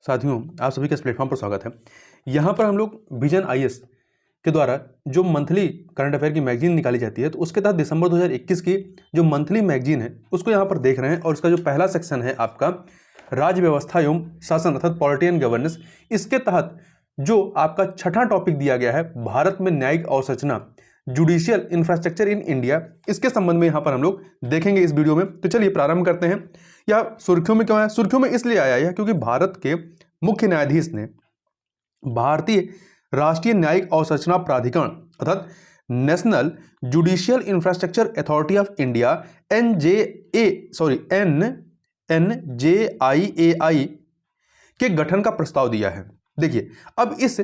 साथियों, आप सभी का इस प्लेटफॉर्म पर स्वागत है। यहाँ पर हम लोग विजन आईएएस के द्वारा जो मंथली करंट अफेयर की मैगजीन निकाली जाती है, तो उसके तहत दिसंबर 2021 की जो मंथली मैगजीन है उसको यहाँ पर देख रहे हैं। और इसका जो पहला सेक्शन है आपका राज्य व्यवस्था एवं शासन अर्थात पॉलिटी एंड गवर्नेंस, इसके तहत जो आपका छठा टॉपिक दिया गया है भारत में न्यायिक अवसंरचना जुडिशियल इंफ्रास्ट्रक्चर इन इंडिया, इसके संबंध में यहाँ पर हम लोग देखेंगे इस वीडियो में। तो चलिए प्रारंभ करते हैं। या सुर्खियों में क्यों आया? सुर्खियों में इसलिए आया है क्योंकि भारत के मुख्य न्यायाधीश ने भारतीय राष्ट्रीय न्यायिक अवसंरचना प्राधिकरण अर्थात national judicial infrastructure authority of India NJAI के गठन का प्रस्ताव दिया है। देखिए, अब इस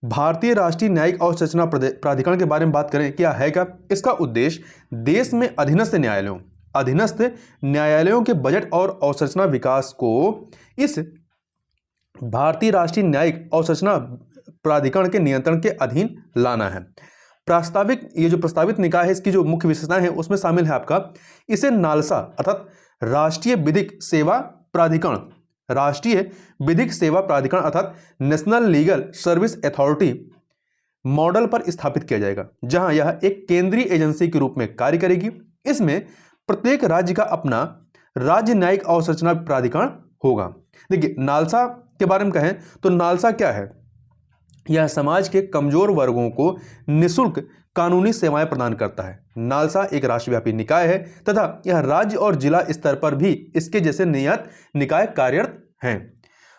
भारतीय राष्ट्रीय न्यायिक अवसंरचना प्राधिकरण के बारे में बात करें, क्या है क्या इसका उद्देश्य? देश में अधीनस्थ न्यायालयों के बजट और अवसंरचना विकास को इस भारतीय राष्ट्रीय न्यायिक अवसंरचना प्राधिकरण के नियंत्रण के अधीन लाना है। ये जो प्रस्तावित निकाय है, इसकी जो मुख्य विशेषताएं हैं उसमें शामिल है आपका इसे नालसा अर्थात राष्ट्रीय विधिक सेवा प्राधिकरण अर्थात national legal service authority model पर स्थापित किया जाएगा, जहां यह एक केंद्रीय एजेंसी के रूप में कार्य करेगी। इसमें प्रत्येक राज्य का अपना राज्य न्यायिक अवसंरचना प्राधिकरण होगा। देखिए, नालसा के बारे में कहें तो नालसा क्या है? यह समाज के कमजोर वर्गों को निःशुल्क कानूनी सेवाएं प्रदान करता है। नालसा एक राष्ट्रव्यापी निकाय है तथा यह राज्य और जिला स्तर पर भी इसके जैसे नियत निकाय कार्यरत हैं।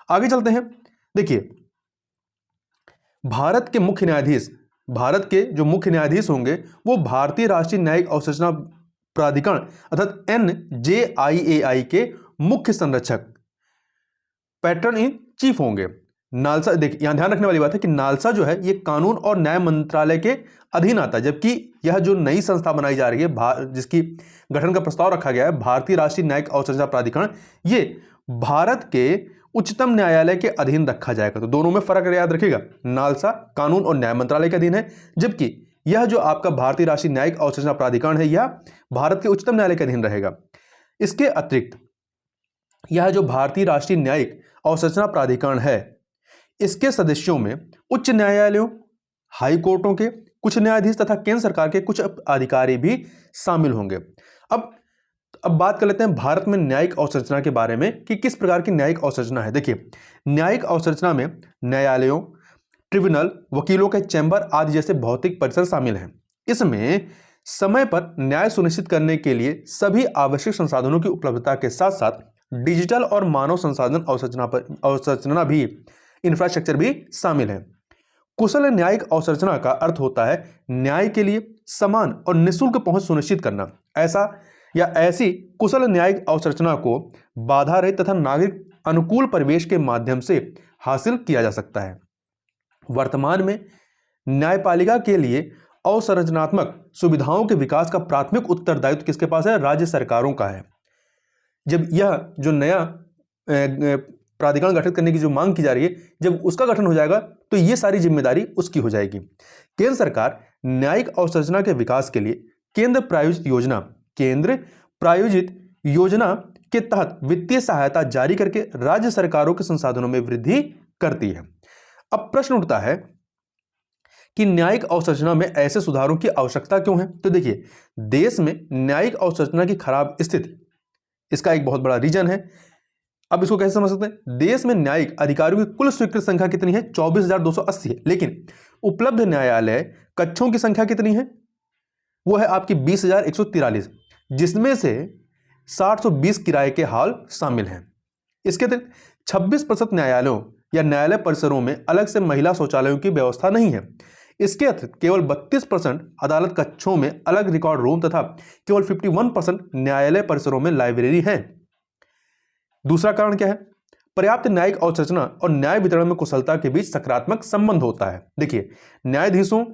आगे चलते हैं। देखिए, भारत के जो मुख्य न्यायाधीश होंगे वो भारतीय राष्ट्रीय न्यायिक अवसंरचना प्राधिकरण अर्थात NJAI के मुख्य संरक्षक पैटर्न इन चीफ होंगे। नालसा, देखिए यहां ध्यान रखने वाली बात है कि नालसा जो है ये कानून और न्याय मंत्रालय के अधीन आता है, जबकि यह जो नई संस्था बनाई जा रही है जिसकी गठन का प्रस्ताव रखा गया है भारतीय राष्ट्रीय न्यायिक अवसंरचना प्राधिकरण, ये भारत के उच्चतम न्यायालय के अधीन रखा जाएगा। तो दोनों में फर्क याद रखिएगा, नालसा कानून और न्याय मंत्रालय के अधीन है, जबकि यह जो आपका भारतीय राष्ट्रीय न्यायिक अवसंरचना प्राधिकरण है यह भारत के उच्चतम न्यायालय के अधीन रहेगा। इसके अतिरिक्त यह जो भारतीय राष्ट्रीय न्यायिक अवसंरचना प्राधिकरण है, इसके सदस्यों में उच्च न्यायालयों, हाई कोर्टों के कुछ न्यायाधीश तथा केंद्र सरकार के कुछ अधिकारी भी शामिल होंगे। अब बात कर लेते हैं भारत में न्यायिक अवसंरचना के बारे में कि किस प्रकार की न्यायिक अवसंरचना है। देखिए, न्यायिक अवसंरचना में न्यायालयों, ट्रिब्यूनल, वकीलों के चैम्बर आदि जैसे भौतिक परिसर शामिल हैं। इसमें समय पर न्याय सुनिश्चित करने के लिए सभी आवश्यक संसाधनों की उपलब्धता के साथ साथ डिजिटल और मानव संसाधन अवसंरचना भी, इंफ्रास्ट्रक्चर भी शामिल है। कुशल न्यायिक अवसंरचना का अर्थ होता है न्याय के लिए समान और निःशुल्क पहुंच सुनिश्चित करना। ऐसी कुशल न्यायिक अवसंरचना को बाधा रहित तथा नागरिक अनुकूल परिवेश के माध्यम से हासिल किया जा सकता है। वर्तमान में न्यायपालिका के लिए अवसंरचनात्मक सुविधाओं के विकास का प्राथमिक उत्तरदायित्व किसके पास है? राज्य सरकारों का है। जब यह जो नया प्राधिकरण गठित करने की जो मांग की जा रही है, जब उसका गठन हो जाएगा तो ये सारी जिम्मेदारी उसकी हो जाएगी। केंद्र सरकार न्यायिक अवसंरचना के विकास के लिए केंद्र प्रायोजित योजना के तहत वित्तीय सहायता जारी करके राज्य सरकारों के संसाधनों में वृद्धि करती है। अब प्रश्न उठता है कि न्यायिक अवसंरचना में ऐसे सुधारों की आवश्यकता क्यों है? तो देखिए, देश में न्यायिक अवसंरचना की खराब स्थिति, इसका एक बहुत बड़ा रीजन है। अब इसको कैसे समझ सकते हैं? देश में न्यायिक अधिकारियों की कुल स्वीकृत संख्या कितनी है? 24,280 है, लेकिन उपलब्ध न्यायालय कक्षों की संख्या कितनी है? वो है आपकी 20,143, जिसमें से 720 किराए के हॉल शामिल हैं। इसके अतिरिक्त 26% न्यायालयों या न्यायालय परिसरों में अलग से महिला शौचालयों की व्यवस्था नहीं है। इसके अतिरिक्त केवल 32% अदालत कक्षों में अलग रिकॉर्ड रूम तथा केवल 51% न्यायालय परिसरों में लाइब्रेरी है। दूसरा कारण क्या है? पर्याप्त न्यायिक अवसंरचना और न्याय वितरण में कुशलता के बीच सकारात्मक संबंध होता है। देखिए, न्यायाधीशों,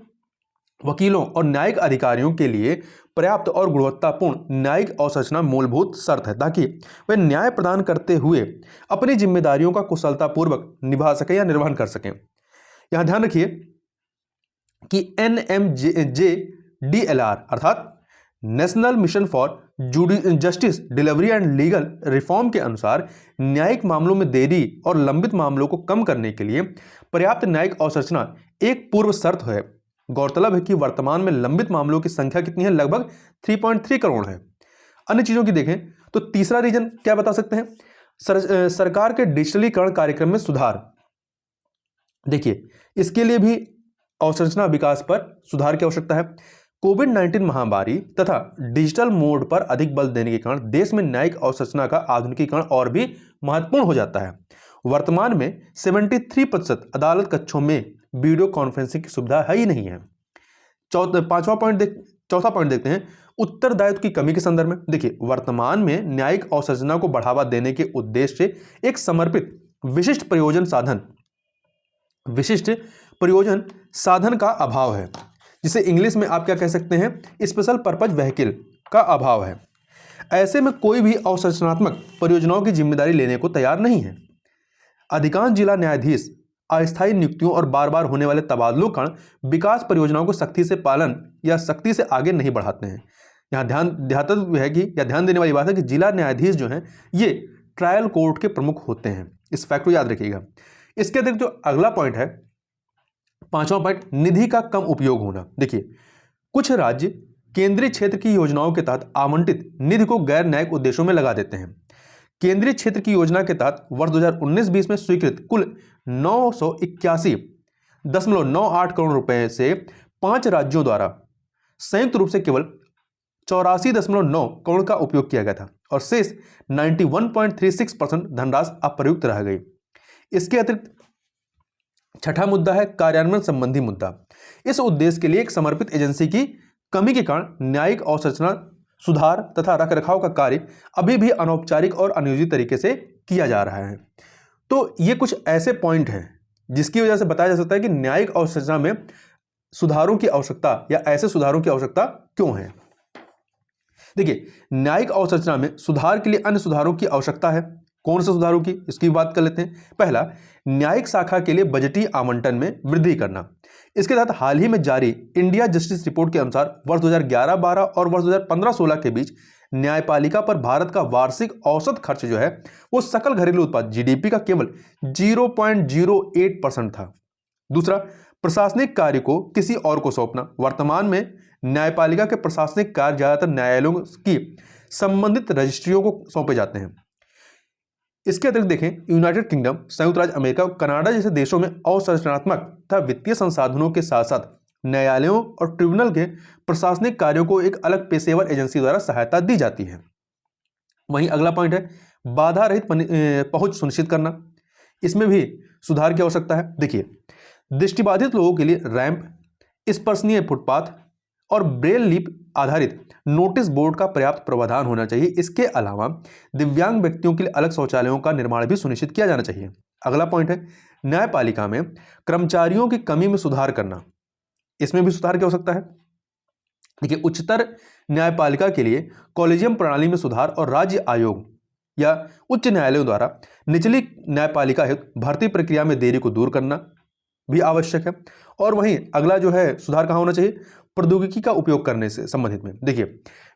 वकीलों और न्यायिक अधिकारियों के लिए पर्याप्त और गुणवत्तापूर्ण न्यायिक अवसंरचना मूलभूत शर्त है ताकि वे न्याय प्रदान करते हुए अपनी जिम्मेदारियों का कुशलतापूर्वक निभा सकें या निर्वहन कर सकें। यहां ध्यान रखिए कि NMJDLR अर्थात national mission for justice delivery and legal reform के अनुसार न्यायिक मामलों में देरी और लंबित मामलों को कम करने के लिए पर्याप्त न्यायिक अवसंरचना एक पूर्व शर्त है। गौरतलब है कि वर्तमान में लंबित मामलों की संख्या कितनी है, लगभग 3.3 करोड़ है। अन्य चीजों की देखें तो तीसरा रीजन क्या बता सकते हैं, सरकार के डिजिटलीकरण कार्यक्रम में सुधार। देखिए, इसके लिए भी अवसंरचना विकास पर सुधार की आवश्यकता है। कोविड-19 महामारी तथा डिजिटल मोड पर अधिक बल देने के कारण देश में न्यायिक अवसंरचना का आधुनिकीकरण और भी महत्वपूर्ण हो जाता है। वर्तमान में 73% अदालत कक्षों में वीडियो कॉन्फ्रेंसिंग की सुविधा है ही नहीं है। चौथा पॉइंट देखते हैं, उत्तरदायित्व की कमी के संदर्भ में। देखिए, वर्तमान में न्यायिक अवसंरचना को बढ़ावा देने के उद्देश्य से एक समर्पित विशिष्ट प्रयोजन साधन का अभाव है, जिसे इंग्लिश में आप क्या कह सकते हैं, स्पेशल पर्पज व्हीकल का अभाव है। ऐसे में कोई भी अवसंरचनात्मक परियोजनाओं की जिम्मेदारी लेने को तैयार नहीं है। अधिकांश जिला न्यायाधीश अस्थायी नियुक्तियों और बार बार होने वाले तबादलों के कारण विकास परियोजनाओं को सख्ती से पालन या सख्ती से आगे नहीं बढ़ाते हैं। यहाँ ध्यान देने वाली बात है कि जिला न्यायाधीश जो हैं ये ट्रायल कोर्ट के प्रमुख होते हैं। इस फैक्ट को याद रखिएगा। इसके अतिरिक्त जो अगला पॉइंट है, पांचवा पॉइंट, निधि का कम उपयोग होना। देखिए, कुछ राज्य केंद्रीय क्षेत्र की योजनाओं के तहत आवंटित निधि को गैर न्यायिक उद्देश्यों में लगा देते हैं। केंद्रीय क्षेत्र की योजना के तहत वर्ष 2019-20 में स्वीकृत कुल 981.98 करोड़ रुपए से 5 राज्यों द्वारा संयुक्त रूप से केवल 84.9 करोड़ का उपयोग किया गया था और शेष 91.36% धनराशि अप्रयुक्त रह गई। इसके अतिरिक्त छठा मुद्दा है कार्यान्वयन संबंधी मुद्दा। इस उद्देश्य के लिए एक समर्पित एजेंसी की कमी के कारण न्यायिक अवसंरचना सुधार तथा रखरखाव का कार्य अभी भी अनौपचारिक और अनियोजित तरीके से किया जा रहा है। तो ये कुछ ऐसे पॉइंट हैं जिसकी वजह से बताया जा सकता है कि न्यायिक अवसंरचना में सुधारों की आवश्यकता या ऐसे सुधारों की आवश्यकता क्यों है। देखिए, न्यायिक अवसंरचना में सुधार के लिए अन्य सुधारों की आवश्यकता है। कौन से सुधारों की, इसकी बात कर लेते हैं। पहला, न्यायिक शाखा के लिए बजटीय आवंटन में वृद्धि करना। इसके तहत हाल ही में जारी इंडिया जस्टिस रिपोर्ट के अनुसार वर्ष 2011-12 और वर्ष 2015-16 के बीच न्यायपालिका पर भारत का वार्षिक औसत खर्च जो है वो सकल घरेलू उत्पाद जीडीपी का केवल 0.08% था। दूसरा, प्रशासनिक कार्य को किसी और को सौंपना। वर्तमान में न्यायपालिका के प्रशासनिक कार्य ज्यादातर न्यायालयों की संबंधित रजिस्ट्रियों को सौंपे जाते हैं। इसके अतिरिक्त देखें, यूनाइटेड किंगडम, संयुक्त राज्य अमेरिका और कनाडा जैसे देशों में अवसंरचनात्मक तथा वित्तीय संसाधनों के साथ साथ न्यायालयों और ट्रिब्यूनल के प्रशासनिक कार्यों को एक अलग पेशेवर एजेंसी द्वारा सहायता दी जाती है। वहीं अगला पॉइंट है बाधा रहित पहुंच सुनिश्चित करना। इसमें भी सुधार की आवश्यकता है। देखिए, दृष्टिबाधित लोगों के लिए रैंप, स्पर्शनीय फुटपाथ और ब्रेल लिप आधारित नोटिस बोर्ड का पर्याप्त प्रावधान होना चाहिए। इसके अलावा दिव्यांग व्यक्तियों के लिए अलग शौचालयों का निर्माण भी सुनिश्चित किया जाना चाहिए। अगला पॉइंट है न्यायपालिका में कर्मचारियों की कमी में सुधार करना। इसमें भी सुधार की आवश्यकता है। देखिए, उच्चतर न्यायपालिका के लिए कॉलेजियम प्रणाली में सुधार और राज्य आयोग या उच्च न्यायालयों द्वारा निचली न्यायपालिका हेतु भर्ती प्रक्रिया में देरी को दूर करना भी आवश्यक है। और वहीं अगला जो है सुधार कहाँ होना चाहिए, प्रौद्योगिकी का उपयोग करने से संबंधित में। देखिए,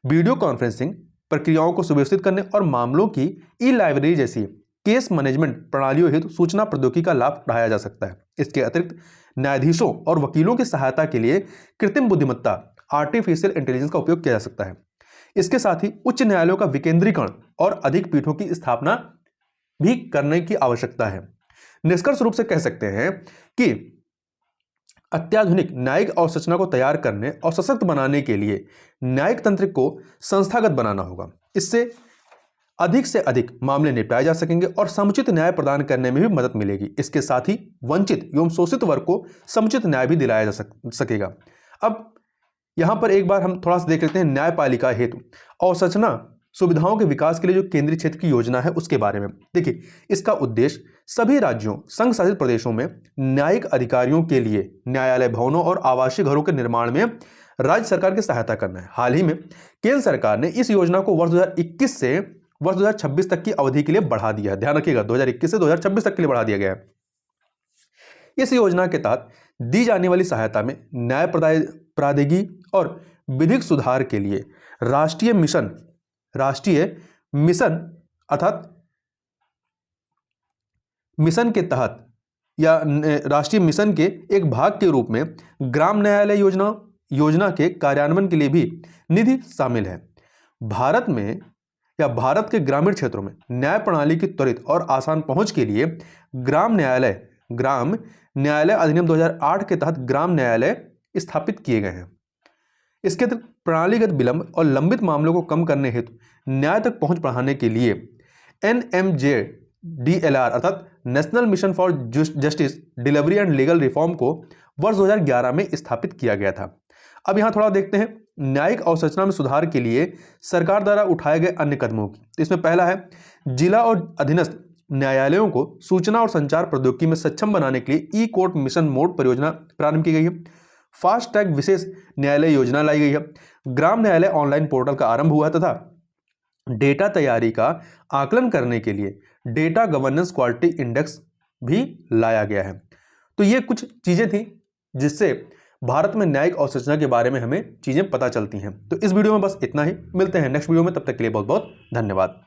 वीडियो कॉन्फ्रेंसिंग प्रक्रियाओं को सुव्यवस्थित करने और मामलों की ई लाइब्रेरी जैसी केस मैनेजमेंट प्रणालियों हेतु सूचना प्रौद्योगिकी का लाभ उठाया जा सकता है। इसके अतिरिक्त न्यायाधीशों और वकीलों की सहायता के लिए कृत्रिम बुद्धिमत्ता आर्टिफिशियल इंटेलिजेंस का उपयोग किया जा सकता है। इसके साथ ही उच्च न्यायालयों का विकेंद्रीकरण और अधिक पीठों की स्थापना भी करने की आवश्यकता है। निष्कर्ष रूप से कह सकते हैं कि अत्याधुनिक न्यायिक अवसंरचना को तैयार करने और सशक्त बनाने के लिए न्यायिक तंत्र को संस्थागत बनाना होगा। इससे अधिक से अधिक मामले निपटाए जा सकेंगे और समुचित न्याय प्रदान करने में भी मदद मिलेगी। इसके साथ ही वंचित एवं शोषित वर्ग को समुचित न्याय भी दिलाया जा सकेगा। अब यहां पर एक बार हम थोड़ा सा देख लेते हैं न्यायपालिका हेतु अवसंरचना सुविधाओं के विकास के लिए जो केंद्रीय क्षेत्र की योजना है उसके बारे में। देखिए, इसका उद्देश्य सभी राज्यों, संघ शासित प्रदेशों में न्यायिक अधिकारियों के लिए न्यायालय भवनों और आवासीय घरों के निर्माण में राज्य सरकार की सहायता करना है। हाल ही में केंद्र सरकार ने इस योजना को वर्ष 2021 से वर्ष 2026 तक की अवधि के लिए बढ़ा दिया है। ध्यान रखिएगा, 2021 से 2026 तक के लिए बढ़ा दिया गया है। इस योजना के तहत दी जाने वाली सहायता में न्याय प्राधिकारी और विधिक सुधार के लिए राष्ट्रीय मिशन अर्थात मिशन के तहत या राष्ट्रीय मिशन के एक भाग के रूप में ग्राम न्यायालय योजना के कार्यान्वयन के लिए भी निधि शामिल है। भारत में या भारत के ग्रामीण क्षेत्रों में न्याय प्रणाली की त्वरित और आसान पहुंच के लिए ग्राम न्यायालय अधिनियम 2008 के तहत ग्राम न्यायालय स्थापित किए गए हैं। इसके तहत प्रणालीगत विलंब और लंबित मामलों को कम करने हेतु न्याय तक पहुंच बढ़ाने के लिए NMJDLR अर्थात national mission for justice delivery and legal reform को वर्ष 2011 में स्थापित किया गया था। अब यहां थोड़ा देखते हैं न्यायिक अवसंरचना में सुधार के लिए सरकार द्वारा उठाए गए अन्य कदमों की। तो इसमें पहला है जिला और अधीनस्थ न्यायालयों को सूचना और संचार प्रौद्योगिकी में सक्षम बनाने के लिए ई कोर्ट मिशन मोड परियोजना प्रारंभ की गई है। फास्ट ट्रैक विशेष न्यायालय योजना लाई गई है। ग्राम न्यायालय ऑनलाइन पोर्टल का आरंभ हुआ तथा डेटा तैयारी का आकलन करने के लिए डेटा गवर्नेंस क्वालिटी इंडेक्स भी लाया गया है। तो ये कुछ चीजें थी जिससे भारत में न्यायिक अवसंरचना के बारे में हमें चीजें पता चलती हैं। तो इस वीडियो में बस इतना ही, मिलते हैं नेक्स्ट वीडियो में, तब तक के लिए बहुत बहुत धन्यवाद।